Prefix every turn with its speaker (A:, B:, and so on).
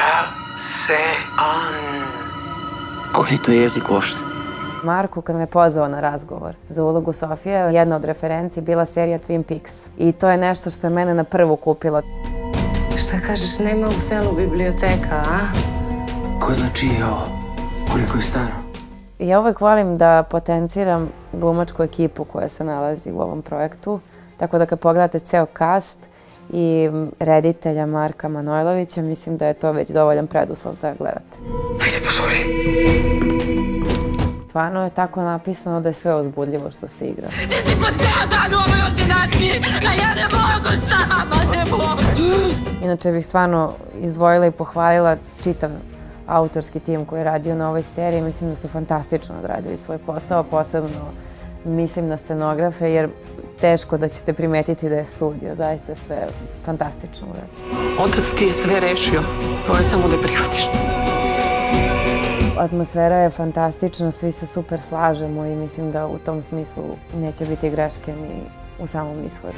A: Ocean.
B: Koji to jezik uopšte?
C: Marko, kad me pozvao na razgovor za ulogu Sofije, jedna od referenci bila serija Twin Peaks. I to je nešto što je mene na prvu kupilo.
D: Šta kažeš, nema u selu biblioteka, a?
B: Ko zna čije je ovo? Koliko je staro?
C: Ja uvek volim da potenciram glumačku ekipu koja se nalazi u ovom projektu. Tako da kad pogledate ceo cast i reditelja Marka Manojlovića, mislim da je to već dovoljan preduslov da gledate.
D: Ajde, požuri!
C: Stvarno je tako napisano da je sve uzbudljivo što se igra.
D: Ti si po ceo dan u ovoj ordinaciji, a ja ne mogu sama, ne mogu!
C: Inače bih stvarno izdvojila i pohvalila čitav autorski tim koji je radio na ovoj seriji. Mislim da su fantastično odradili svoj posao, posebno mislim na scenografe, jer teško da ćete primetiti da je studio. Zaista je sve fantastično urađeno.
A: Otac ti je sve rešio. To je samo da prihvatiš.
C: Atmosfera je fantastična, svi se super slažemo i mislim da u tom smislu neće biti greške ni u samom ishodu.